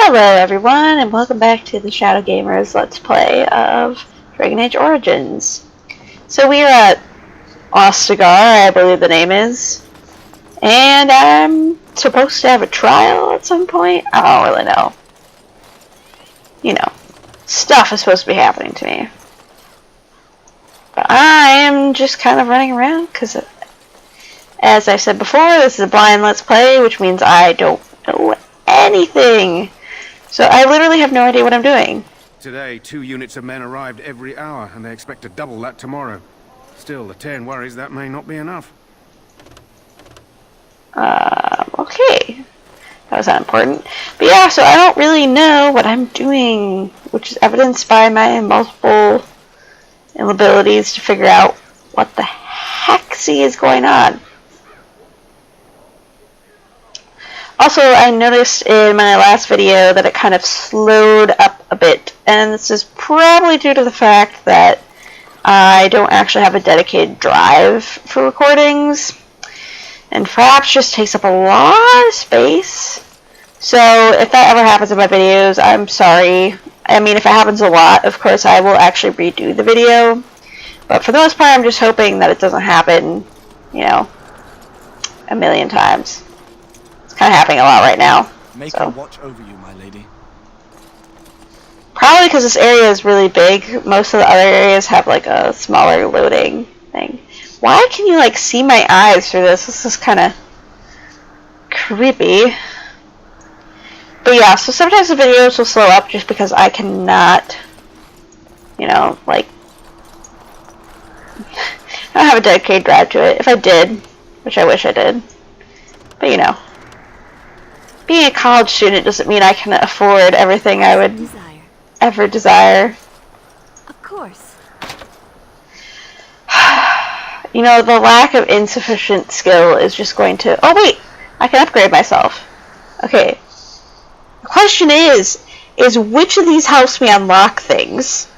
Hello everyone, and welcome back to the TheShadowGamer's Let's Play of Dragon Age Origins. So we are at Ostagar, I believe the name is, and I'm supposed to have a trial at some point? I don't really know. You know, stuff is supposed to be happening to me. But I am just kind of running around, because as I said before, this is a blind Let's Play, which means I don't know anything. So I literally have no idea what I'm doing. Today, 2 units of men arrived every hour, and they expect to double that tomorrow. Still, the Terran worries that may not be enough. Okay. That was not important. But yeah, so I don't really know what I'm doing, which is evidenced by my multiple inabilities to figure out what the hexy is going on. Also, I noticed in my last video that it kind of slowed up a bit, and this is probably due to the fact that I don't actually have a dedicated drive for recordings, and perhaps just takes up a lot of space. So if that ever happens in my videos, I'm sorry. I mean, if it happens a lot, of course I will actually redo the video, but for the most part I'm just hoping that it doesn't happen, you know, a million times. Kind of happening a lot right now. Make so. her watch over you, my lady. Probably because this area is really big. Most of the other areas have like a smaller loading thing. Why can you like see my eyes through this? This is kind of creepy. But yeah, so sometimes the videos will slow up just because I cannot, you know, like, I don't have a dedicated drive to it. If I did, which I wish I did, but you know. Being a college student doesn't mean I can afford everything I would ever desire. Of course. You know, the lack of insufficient skill is just going to... Oh, wait! I can upgrade myself. Okay. The question is which of these helps me unlock things?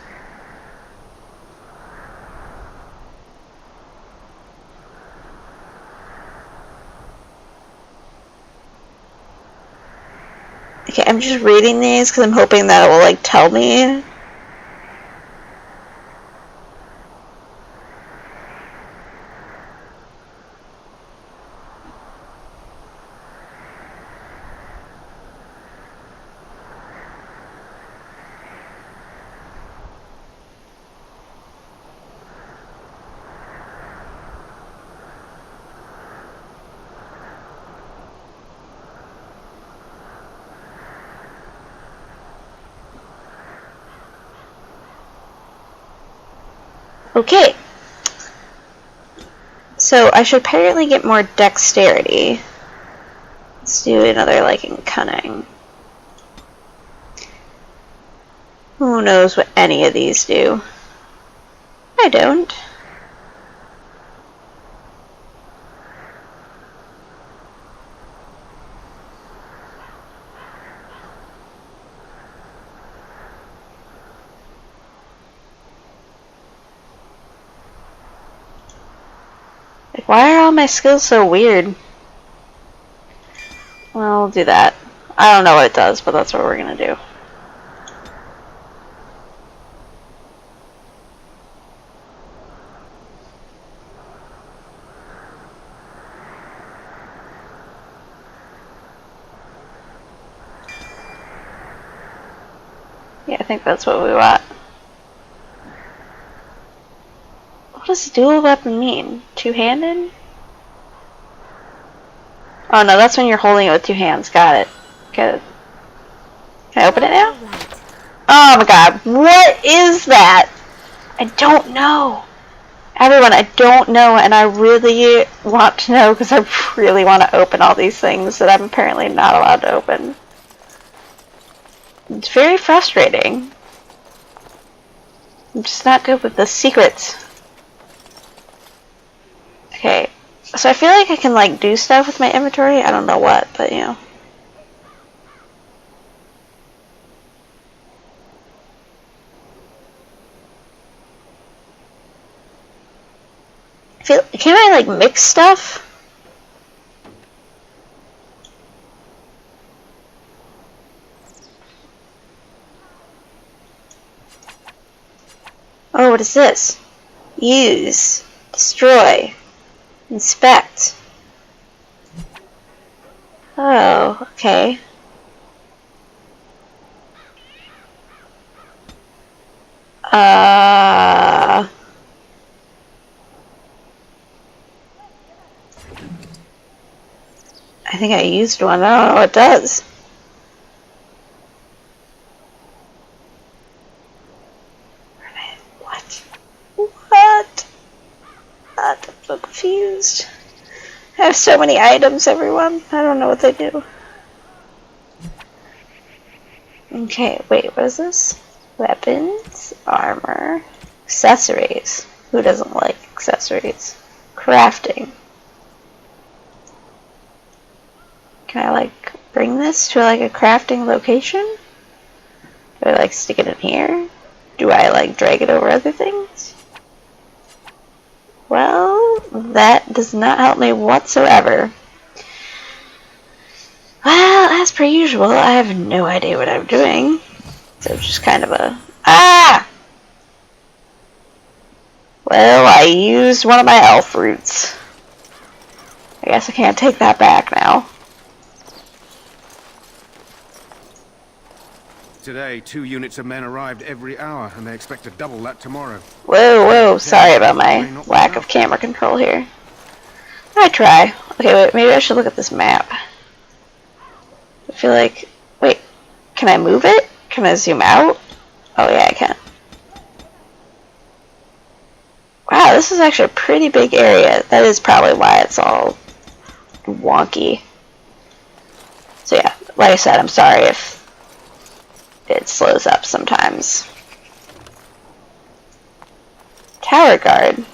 Okay, I'm just reading these because I'm hoping that it will, like, tell me. Okay. So I should apparently get more dexterity. Let's do another, like, in cunning. Who knows what any of these do? I don't. Why are all my skills so weird? Well, we'll do that. I don't know what it does, but that's what we're gonna do. Yeah, I think that's what we want. What does dual weapon mean? Two-handed? Oh no, that's when you're holding it with two hands. Got it. Got it. Can I open it now? Oh my god, what is that? I don't know. Everyone, I don't know, and I really want to know because I really want to open all these things that I'm apparently not allowed to open. It's very frustrating. I'm just not good with the secrets. Okay, so I feel like I can like do stuff with my inventory. I don't know what, but you know. Can I like mix stuff? what is this? Use. Destroy. Inspect. Oh, okay. I think I used one. I don't know what it does. What? What? I'm so confused. I have so many items, everyone. I don't know what they do. Okay, wait, what is this? Weapons, armor, accessories. Who doesn't like accessories? Crafting. Can I, like, bring this to, like, a crafting location? Do I, like, stick it in here? Do I, like, drag it over other things? Well, that does not help me whatsoever. Well, as per usual, I have no idea what I'm doing. So it's just kind of a... Ah! Well, I used one of my elf roots. I guess I can't take that back now. Today, 2 units of men arrived every hour, and they expect to double that tomorrow. Whoa, whoa, sorry about my lack of camera control here. I try. Okay, wait, maybe I should look at this map. I feel like... Wait, can I move it? Can I zoom out? Oh yeah, I can. Wow, this is actually a pretty big area. That is probably why it's all wonky. So yeah, like I said, I'm sorry if it slows up sometimes. Tower guard.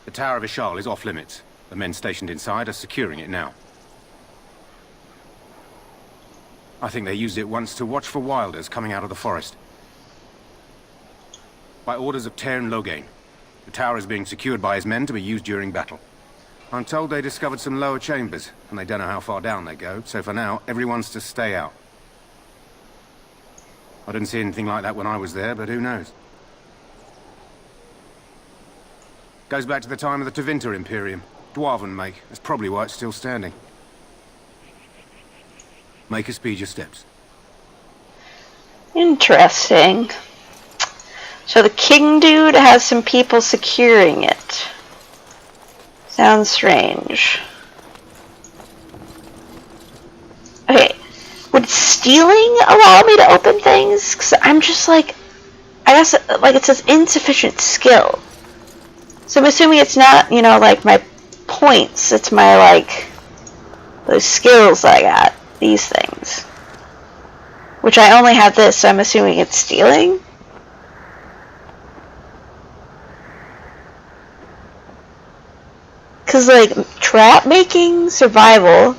The Tower of Ishal is off limits. The men stationed inside are securing it now. I think they used it once to watch for wilders coming out of the forest. By orders of Tairn Logain, the tower is being secured by his men to be used during battle. I'm told they discovered some lower chambers, and they don't know how far down they go, so for now, everyone's to stay out. I didn't see anything like that when I was there, but who knows? Goes back to the time of the Tevinter Imperium. Dwarven make. That's probably why it's still standing. Make us speed your steps. Interesting. So the king dude has some people securing it. Sounds strange. Okay. Would stealing allow me to open things? Because I'm just like... I guess, like, it says insufficient skill. So I'm assuming it's not, you know, like, my points. It's my, like, those skills that I got. These things. Which I only have this, so I'm assuming it's stealing? Because, like, trap making, survival,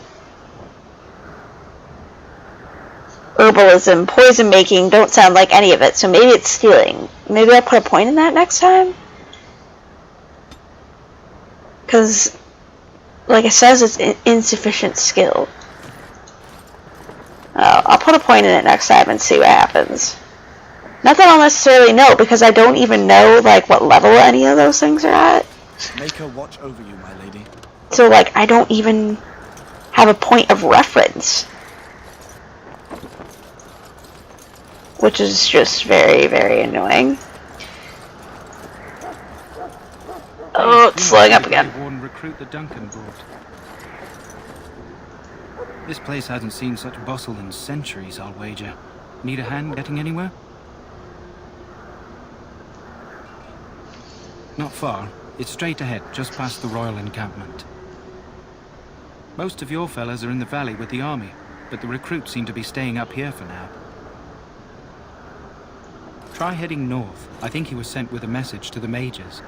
herbalism, poison making don't sound like any of it, so maybe it's stealing. Maybe I'll put a point in that next time? Because, like it says, it's insufficient skill. I'll put a point in it next time and see what happens. Not that I'll necessarily know, because I don't even know, like, what level any of those things are at. Make her watch over you, my lady. So, like, I don't even have a point of reference. Which is just very, very annoying. Oh, it's slowing up again. Recruit the Duncan brought. This place hasn't seen such bustle in centuries, I'll wager. Need a hand getting anywhere? Not far. It's straight ahead, just past the royal encampment. Most of your fellas are in the valley with the army, but the recruits seem to be staying up here for now. Try heading north. I think he was sent with a message to the mages.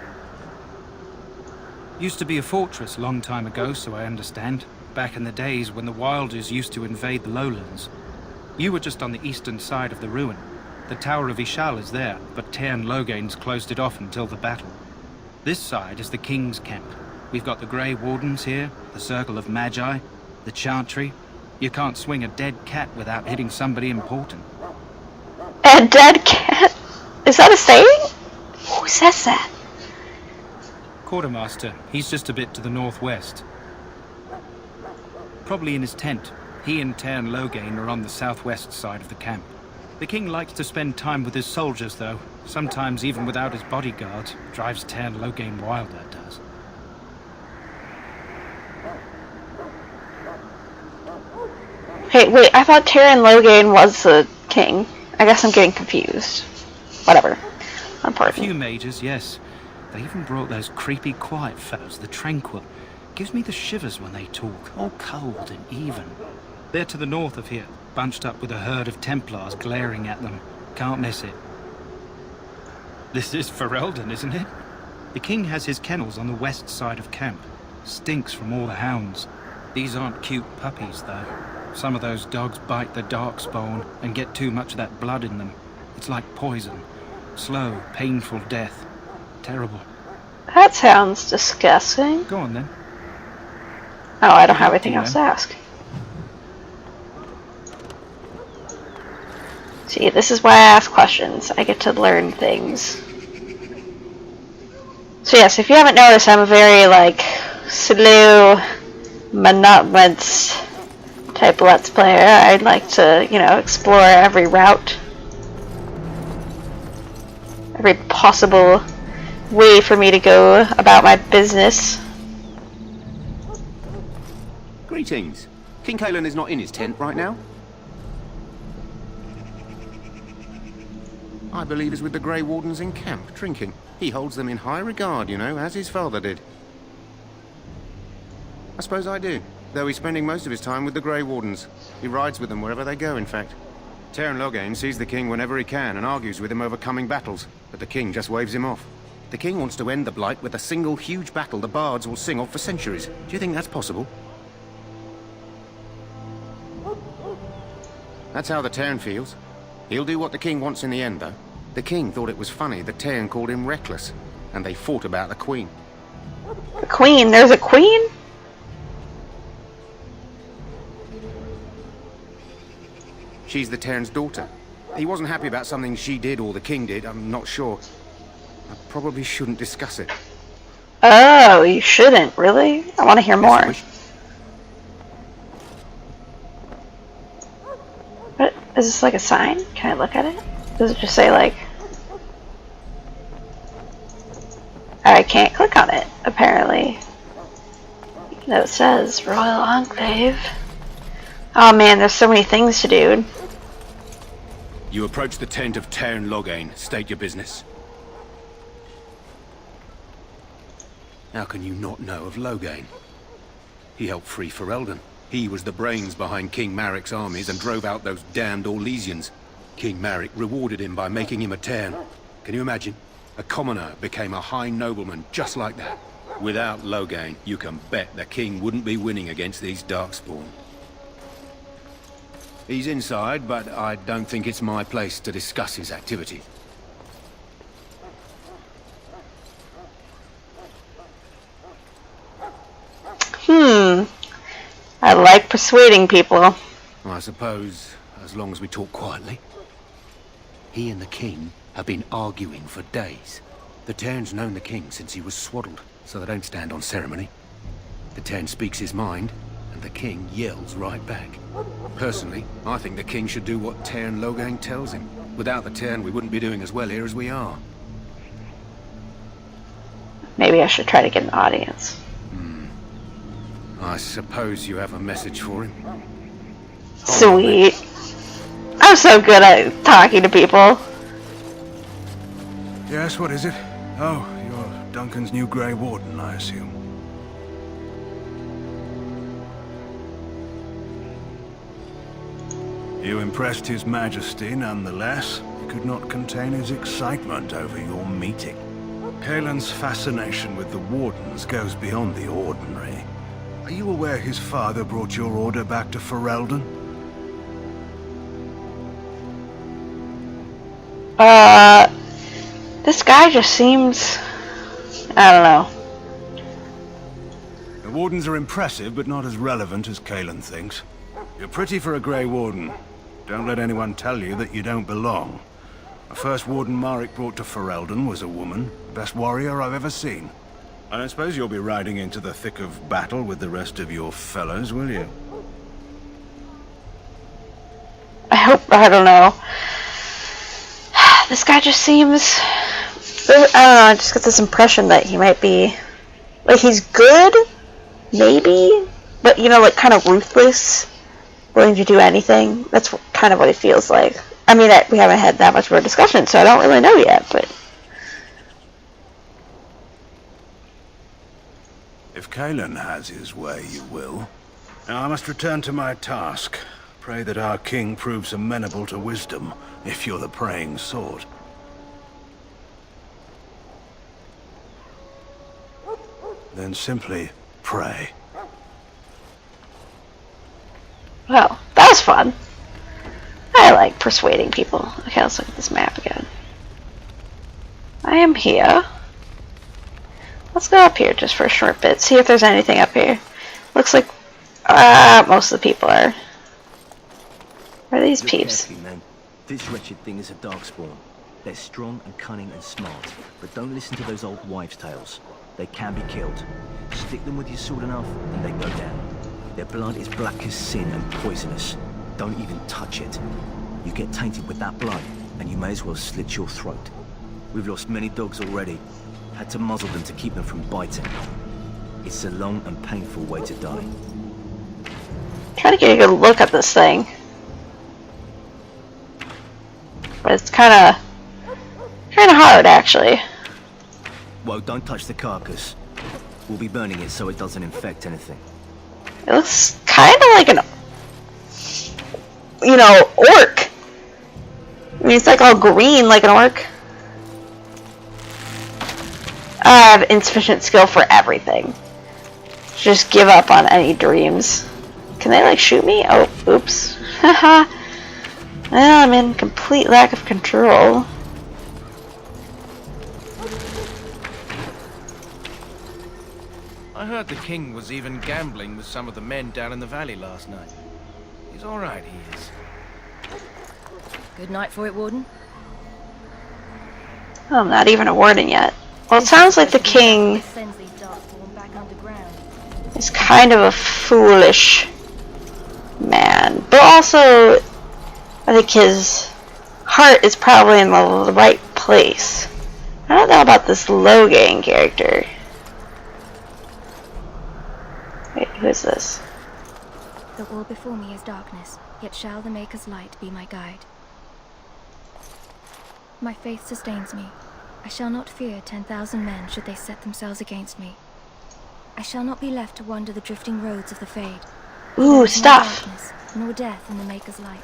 Used to be a fortress a long time ago, so I understand. Back in the days when the Wilders used to invade the lowlands. You were just on the eastern side of the ruin. The Tower of Ishal is there, but Tairn Logain's closed it off until the battle. This side is the King's camp. We've got the Grey Wardens here, the Circle of Magi, the Chantry. You can't swing a dead cat without hitting somebody important. A dead cat? Is that a saying? Who says that? Quartermaster, he's just a bit to the northwest. Probably in his tent. He and Tairn Logain are on the southwest side of the camp. The king likes to spend time with his soldiers, though. Sometimes even without his bodyguard. Drives Tairn Logain wild, that does. Hey, wait, I thought Tairn Logain was the king. I guess I'm getting confused. Whatever. A Important. few mages, yes. They even brought those creepy quiet fellows, the Tranquil. Gives me the shivers when they talk, all cold and even. They're to the north of here, bunched up with a herd of Templars glaring at them. Can't miss it. This is Ferelden, isn't it? The king has his kennels on the west side of camp. Stinks from all the hounds. These aren't cute puppies, though. Some of those dogs bite the darkspawn and get too much of that blood in them. It's like poison. Slow, painful death. Terrible. That sounds disgusting. Go on, then. Oh, I don't have anything else to ask. See, this is why I ask questions. I get to learn things. So yes, if you haven't noticed, I'm a very, like, slow, monotonous type Let's Player. I'd like to, you know, explore every route. Every possible way for me to go about my business. Greetings. King Kalen is not in his tent right now. I believe he's with the Grey Wardens in camp, drinking. He holds them in high regard, you know, as his father did. I suppose I do, though he's spending most of his time with the Grey Wardens. He rides with them wherever they go, in fact. Tairn Logain sees the king whenever he can and argues with him over coming battles, but the king just waves him off. The king wants to end the Blight with a single huge battle the bards will sing of for centuries. Do you think that's possible? That's how the Tairn feels. He'll do what the king wants in the end, though. The king thought it was funny that Tairn called him reckless, and they fought about the queen. The queen? There's a queen? She's the Tairn's daughter. He wasn't happy about something she did or the king did, I'm not sure. I probably shouldn't discuss it. Oh, you shouldn't, really? I want to hear more. What? Is this like a sign? Can I look at it? Does it just say like... I can't click on it, apparently. No, it says Royal Enclave. Oh man, there's so many things to do. You approach the tent of Tairn Logain. State your business. How can you not know of Logain? He helped free Ferelden. He was the brains behind King Maric's armies and drove out those damned Orlesians. King Maric rewarded him by making him a Tairn. Can you imagine? A commoner became a high nobleman just like that. Without Logain, you can bet the king wouldn't be winning against these darkspawn. He's inside, but I don't think it's my place to discuss his activities. I like persuading people. I suppose, as long as we talk quietly. He and the king have been arguing for days. The Tairn's known the king since he was swaddled, so they don't stand on ceremony. The Tairn speaks his mind, and the king yells right back. Personally, I think the king should do what Tairn Logain tells him. Without the Tairn, we wouldn't be doing as well here as we are. Maybe I should try to get an audience. I suppose you have a message for him? Sweet. I'm so good at talking to people. Yes, what is it? Oh, you're Duncan's new Grey Warden, I assume. You impressed His Majesty nonetheless. He could not contain his excitement over your meeting. Kalen's fascination with the Wardens goes beyond the ordinary. Are you aware his father brought your order back to Ferelden? This guy just seems... I don't know. The Wardens are impressive, but not as relevant as Kalen thinks. You're pretty for a Grey Warden. Don't let anyone tell you that you don't belong. The first Warden Maric brought to Ferelden was a woman, the best warrior I've ever seen. I don't suppose you'll be riding into the thick of battle with the rest of your fellows, will you? I hope, I don't know. This guy just seems, I don't know, I just get this impression that he might be, like, he's good, maybe, but, you know, like, kind of ruthless, willing to do anything. That's kind of what it feels like. I mean, we haven't had that much of a discussion, so I don't really know yet, but... If Kalen has his way, you will. Now I must return to my task. Pray that our king proves amenable to wisdom, if you're the praying sword. Then simply pray. Well, that was fun. I like persuading people. Okay, let's look at this map again. I am here. Let's go up here just for a short bit, see if there's anything up here. Looks like most of the people are. Where are these peeps? Carefully, man. This wretched thing is a darkspawn. They're strong and cunning and smart, but don't listen to those old wives' tales. They can be killed. Stick them with your sword enough, and they go down. Their blood is black as sin and poisonous. Don't even touch it. You get tainted with that blood, and you may as well slit your throat. We've lost many dogs already. Had to muzzle them to keep them from biting. It's a long and painful way to die. Try to get a good look at this thing. But it's kind of hard, actually. Well, don't touch the carcass. We'll be burning it so it doesn't infect anything. It looks kind of like an, you know, orc. I mean, it's like all green like an orc. I have insufficient skill for everything. Just give up on any dreams. Can they, like, shoot me? Oh, oops. Haha. Well, I'm in complete lack of control. I heard the king was even gambling with some of the men down in the valley last night. He's all right, he is. Good night for it, Warden. Oh, I'm not even a warden yet. Well, it sounds like the king Sends these darkspawn back underground. is kind of a foolish man. But also, I think his heart is probably in the right place. I don't know about this Logang character. Wait, who is this? The wall before me is darkness, yet shall the Maker's light be my guide. My faith sustains me. I shall not fear 10,000 men should they set themselves against me. I shall not be left to wander the drifting roads of the Fade. Ooh, There is no stuff! darkness, nor death in the Maker's light.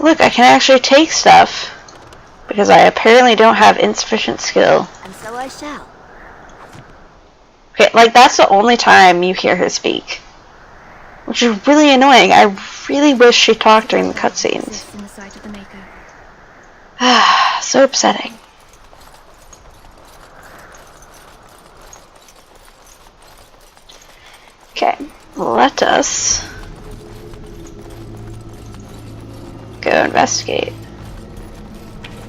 Look, I can actually take stuff. Because I apparently don't have insufficient skill. And so I shall. Okay, like, that's the only time you hear her speak. Which is really annoying. I really wish she talked during the cutscenes. Exists in the sight of the Maker. Ah, so upsetting. Okay, let us go investigate.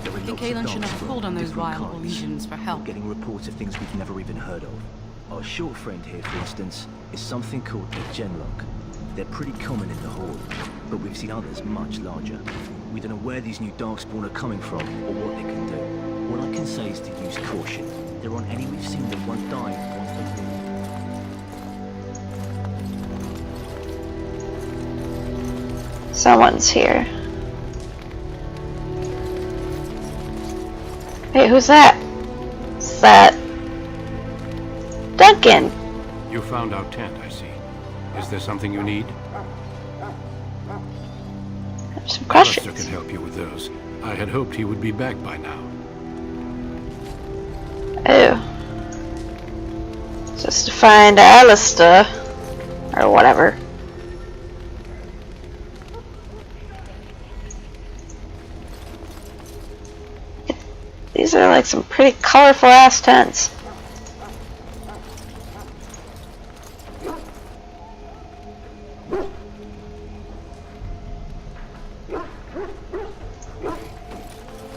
There are think lots of Kalen should have darkspawn, called on those different rival kinds. legions for help. We're getting reports of things we've never even heard of. Our short friend here, for instance, is something called the Genlock. They're pretty common in the Horde, but we've seen others much larger. We don't know where these new darkspawn are coming from, or what they can do. All I can say is to use caution. There aren't any we've seen that won't die once they do. Someone's here. Wait, who's that? Is that Duncan? You found our tent, I see. Is there something you need? I have some Alistair questions. can help you with those. I had hoped he would be back by now. Oh. Just to find Alistair. Or whatever. These are like some pretty colorful ass tents.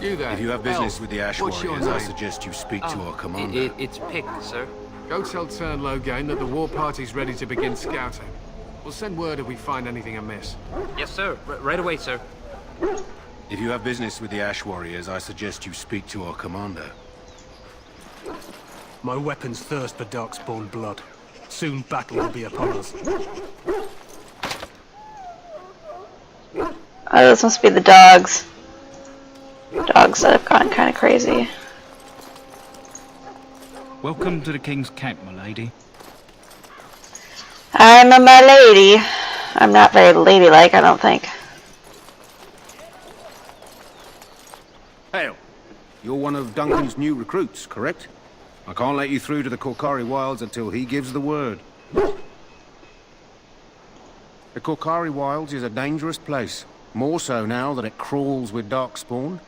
You there. If you have business with the Ash What's your Warriors, I name? suggest you speak to our commander. It's Pick, sir. Go tell Logain that the war party's ready to begin scouting. We'll send word if we find anything amiss. Yes, sir. Right away, sir. If you have business with the Ash Warriors, I suggest you speak to our commander. My weapons thirst for darkspawn blood. Soon battle will be upon us. Oh, this must be the dogs. Dogs that have gone kind of crazy. Welcome to the King's camp, my lady. I'm a my lady. I'm not very ladylike, I don't think. Hail! You're one of Duncan's new recruits, correct? I can't let you through to the Korkari Wilds until he gives the word. The Korkari Wilds is a dangerous place. More so now that it crawls with darkspawn.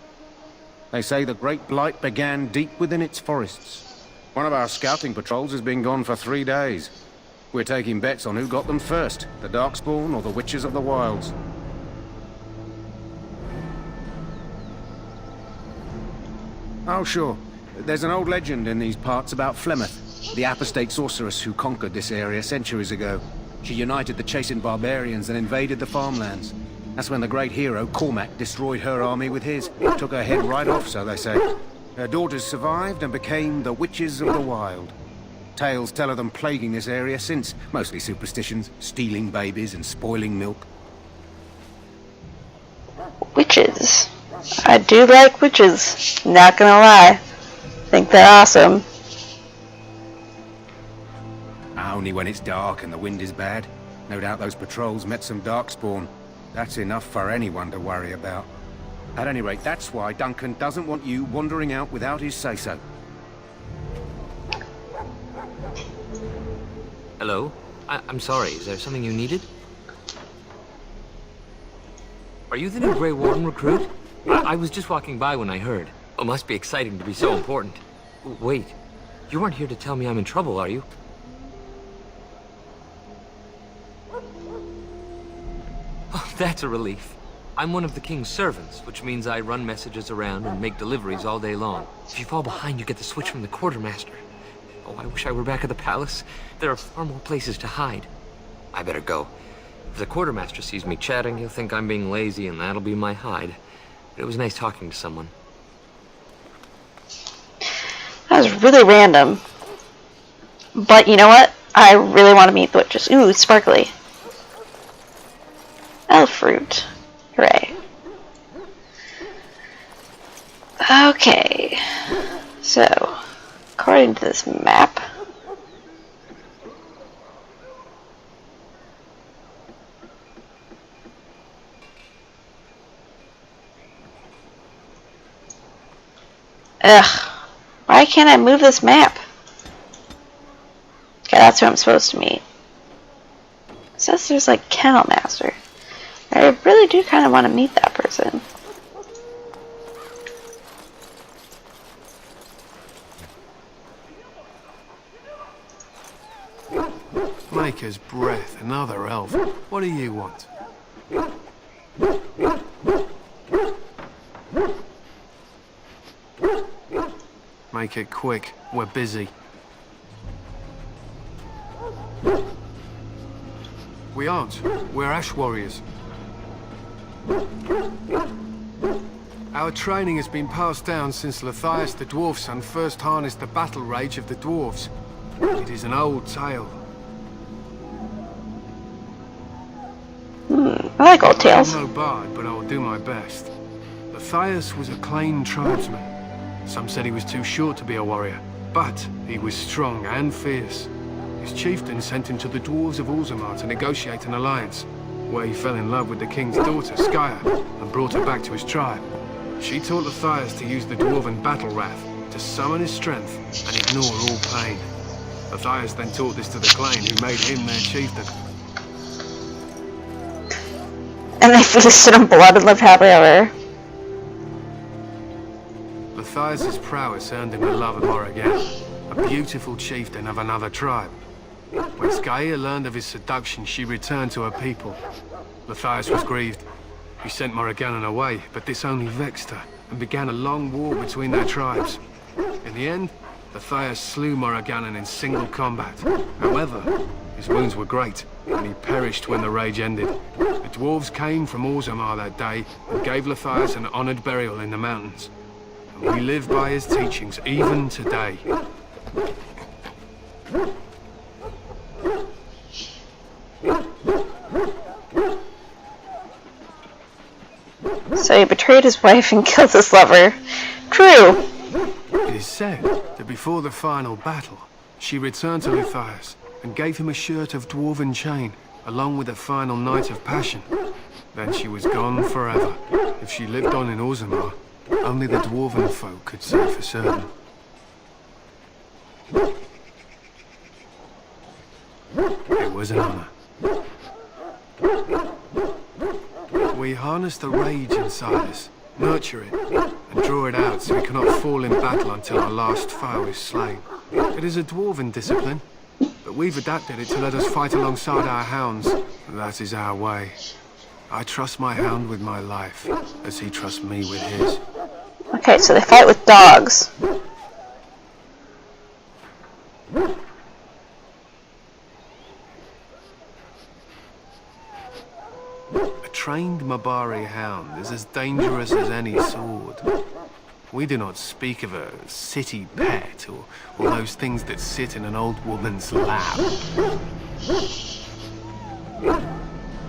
They say the Great Blight began deep within its forests. One of our scouting patrols has been gone for 3 days. We're taking bets on who got them first, the darkspawn or the Witches of the Wilds. Oh, sure. There's an old legend in these parts about Flemeth, the apostate sorceress who conquered this area centuries ago. She united the chasing barbarians and invaded the farmlands. That's when the great hero, Cormac, destroyed her army with his. Took her head right off, so they say. Her daughters survived and became the Witches of the Wild. Tales tell of them plaguing this area since. Mostly superstitions, stealing babies and spoiling milk. Witches. I do like witches. Not gonna lie. Think they're awesome. Only when it's dark and the wind is bad. No doubt those patrols met some darkspawn. That's enough for anyone to worry about. At any rate, that's why Duncan doesn't want you wandering out without his say-so. Hello? I'm sorry, is there something you needed? Are you the new Grey Warden recruit? I was just walking by when I heard. It must be exciting to be so important. Wait, you aren't here to tell me I'm in trouble, are you? Oh, that's a relief. I'm one of the King's servants, which means I run messages around and make deliveries all day long. If you fall behind, you get the switch from the quartermaster. Oh, I wish I were back at the palace. There are far more places to hide. I better go. If the quartermaster sees me chatting, he'll think I'm being lazy, and that'll be my hide. But it was nice talking to someone. That was really random. But you know what? I really want to meet the witches. Ooh, sparkly. Elf fruit. Hooray. Okay. So, according to this map, why can't I move this map? Okay, that's who I'm supposed to meet. It says there's like Kennel Master. I really do kind of want to meet that person. Maker's breath, another elf. What do you want? Make it quick. We're busy. We aren't. We're Ash Warriors. Our training has been passed down since Lathias the Dwarf Son first harnessed the battle rage of the dwarves. It is an old tale. I like old tales. I'm no bard, but I will do my best. Lathias was a claimed tribesman. Some said he was too short to be a warrior, but he was strong and fierce. His chieftain sent him to the dwarves of Orzammar to negotiate an alliance, where he fell in love with the king's daughter, Skya, and brought her back to his tribe. She taught Lathias to use the dwarven battle wrath to summon his strength and ignore all pain. Lathias then taught this to the Clane, who made him their chieftain. And they feasted on blood and lived happily ever. Lathias' prowess earned him the love of Morrigan, a beautiful chieftain of another tribe. When Skya learned of his seduction, she returned to her people. Lathias was grieved. He sent Morrigan away, but this only vexed her. and began a long war between their tribes. In the end, the Thyers slew Morrigannon in single combat. However, his wounds were great, and he perished when the rage ended. The dwarves came from Orzammar that day and gave Lathias an honored burial in the mountains. And we live by his teachings even today. So he betrayed his wife and killed his lover. True. It is said that before the final battle, she returned to Lathias and gave him a shirt of dwarven chain, along with a final night of passion. Then she was gone forever. If she lived on in Orzammar, only the dwarven folk could say for certain. It was an honor. We harness the rage inside us, nurture it, and draw it out so we cannot fall in battle until our last foe is slain. It is a dwarven discipline, but we've adapted it to let us fight alongside our hounds. That is our way. I trust my hound with my life, as he trusts me with his. Okay, so they fight with dogs. A trained Mabari hound is as dangerous as any sword. We do not speak of a city pet or those things that sit in an old woman's lap.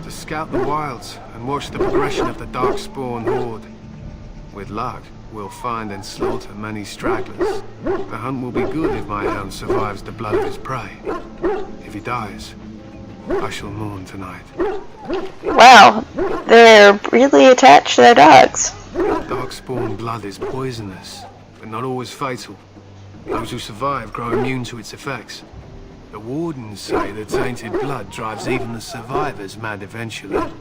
To scout the wilds and watch the progression of the Darkspawn horde. With luck, we'll find and slaughter many stragglers. The hunt will be good if my hound survives the blood of his prey. If he dies, I shall mourn tonight. Wow, they're really attached to their dogs. Darkspawn blood is poisonous, but not always fatal. Those who survive grow immune to its effects. The wardens say that tainted blood drives even the survivors mad eventually.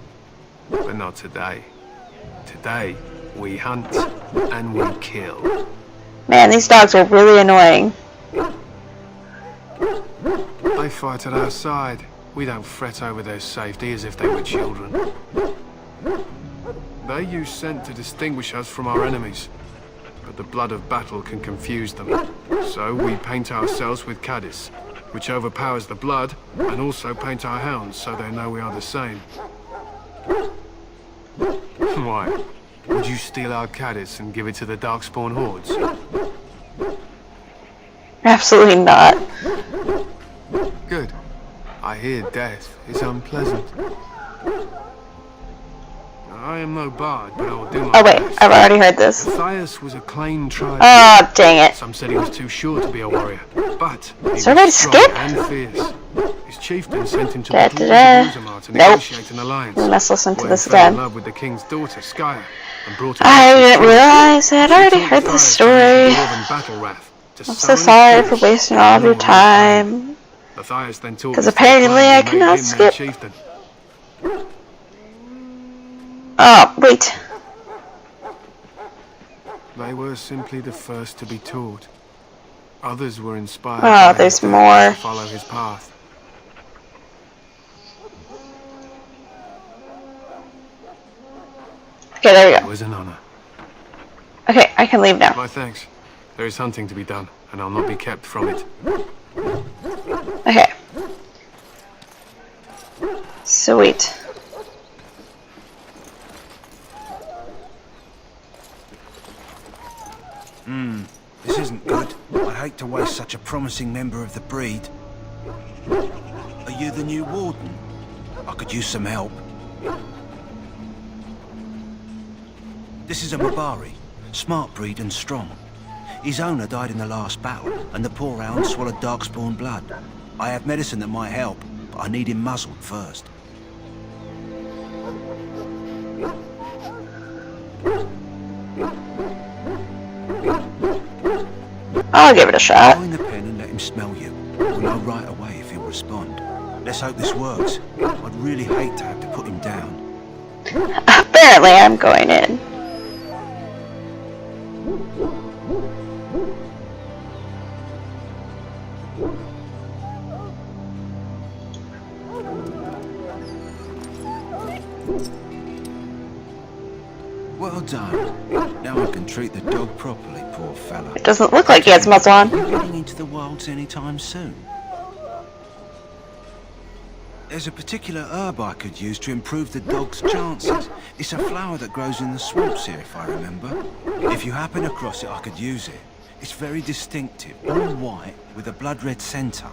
But not today. Today, we hunt and we kill. Man, these dogs are really annoying. They fight at our side. We don't fret over their safety as if they were children. They use scent to distinguish us from our enemies, but the blood of battle can confuse them. So we paint ourselves with caddis, which overpowers the blood, and also paint our hounds so they know we are the same. Why? Would you steal our caddis and give it to the Darkspawn hordes? Absolutely not. Good. I hear death is unpleasant. I am no bard, but I will do my Oh wait, best. I've already heard this. Matthias was a claimed tribe. Oh, dang it. Some said he was too short to be a warrior, but he was Somebody strong skip? and fierce. His chieftain sent him to Da, the da, dwarves da. of Orzammar to Nope. negotiate an alliance. We must listen to Wayne this fell in again. love with the king's daughter, Skya, and brought her I back to didn't the realize I had throne. already She heard taught this Matthias to use story. the dwarven battle wrath to I'm so summon sorry force for wasting all of your and all his time. Matthias then taught 'Cause this to apparently the I clan who cannot made him their skip. chieftain. Oh, wait. They were simply the first to be taught. Others were inspired Oh, by there's his more. death to follow his path. Okay, there we It go. was an honor. Okay, I can leave now. My thanks. There is hunting to be done, and I'll not be kept from it. Okay. Sweet. This isn't good. I hate to waste such a promising member of the breed. Are you the new warden? I could use some help. This is a Mabari. Smart breed and strong. His owner died in the last battle, and the poor hound swallowed Darkspawn blood. I have medicine that might help, but I need him muzzled first. I'll give it a shot. Find the pen and let him smell you. We'll know right away if he'll respond. Let's hope this works. I'd really hate to have to put him down. Apparently I'm going in. Well done. Now I can treat the dog properly, poor fella. It doesn't look like he has muzzle on. Are you getting into the wilds anytime soon? There's a particular herb I could use to improve the dog's chances. It's a flower that grows in the swamps here, if I remember. If you happen across it, I could use it. It's very distinctive, all white with a blood red centre.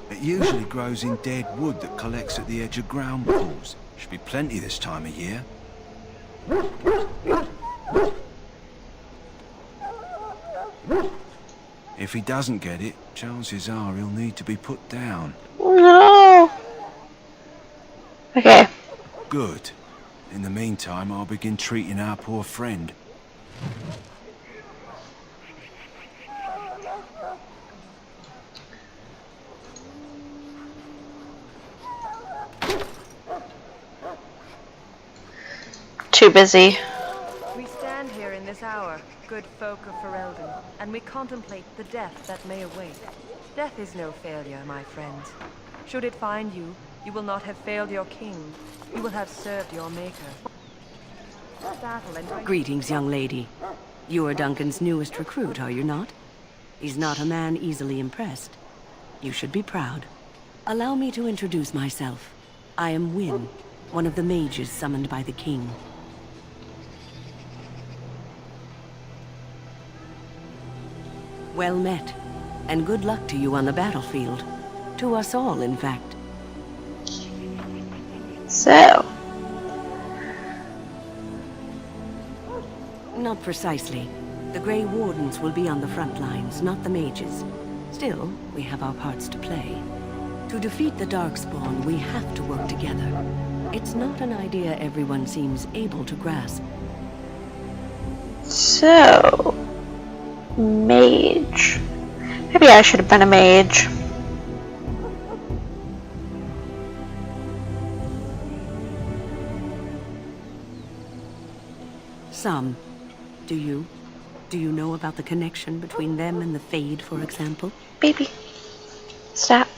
It usually grows in dead wood that collects at the edge of ground pools. Should be plenty this time of year. If he doesn't get it, chances are he'll need to be put down. No. Okay. Good. In the meantime, I'll begin treating our poor friend. Too busy. We stand here in this hour, good folk of Ferelden, and we contemplate the death that may await. Death is no failure, my friends. Should it find you, you will not have failed your king. You will have served your maker. Battle and Greetings, young lady. You are Duncan's newest recruit, are you not? He's not a man easily impressed. You should be proud. Allow me to introduce myself. I am Wynne, one of the mages summoned by the king. Well met, and good luck to you on the battlefield. To us all, in fact. So. Not precisely. The Grey Wardens will be on the front lines, not the mages. Still, we have our parts to play. To defeat the Darkspawn, we have to work together. It's not an idea everyone seems able to grasp. So. Mage. Maybe I should have been a mage. Some. Do you? Do you know about the connection between them and the Fade, for example? Baby. Stop.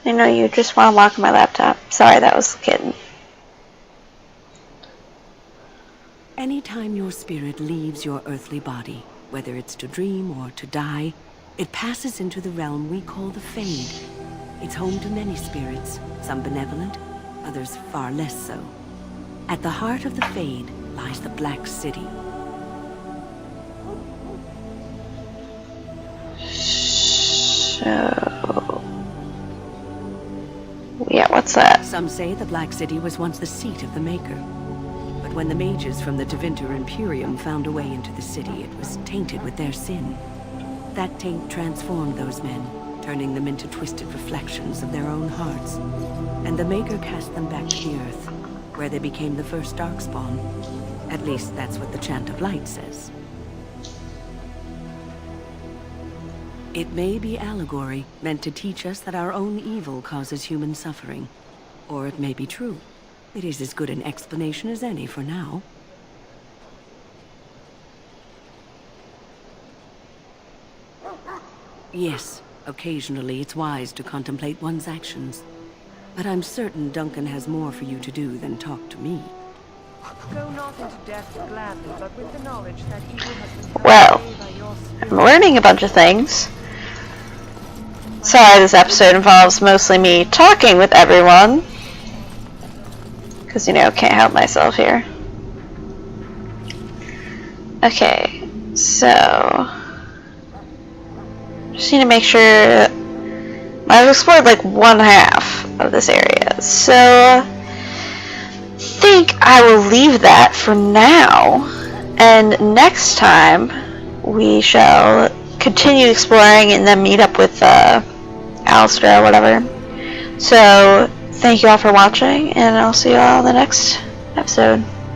I know you just want to lock my laptop. Sorry, that was the kitten. Anytime your spirit leaves your earthly body, whether it's to dream or to die, it passes into the realm we call the Fade. It's home to many spirits, some benevolent, others far less so. At the heart of the Fade lies the Black City. So... yeah, what's that? Some say the Black City was once the seat of the Maker. But when the mages from the Tevinter Imperium found a way into the city, it was tainted with their sin. That taint transformed those men, turning them into twisted reflections of their own hearts. And the Maker cast them back to the Earth, where they became the first Darkspawn. At least that's what the Chant of Light says. It may be allegory, meant to teach us that our own evil causes human suffering. Or it may be true. It is as good an explanation as any for now. Yes, occasionally it's wise to contemplate one's actions. But I'm certain Duncan has more for you to do than talk to me. Go not into death gladly, but with the knowledge that evil has been Well, by your spirit. I'm learning a bunch of things. Sorry, this episode involves mostly me talking with everyone. Because, you know, can't help myself here. Okay, so... just need to make sure... I've explored like one half of this area, so... I think I will leave that for now. And next time, we shall continue exploring and then meet up with Alistair or whatever. So, thank you all for watching, and I'll see you all in the next episode.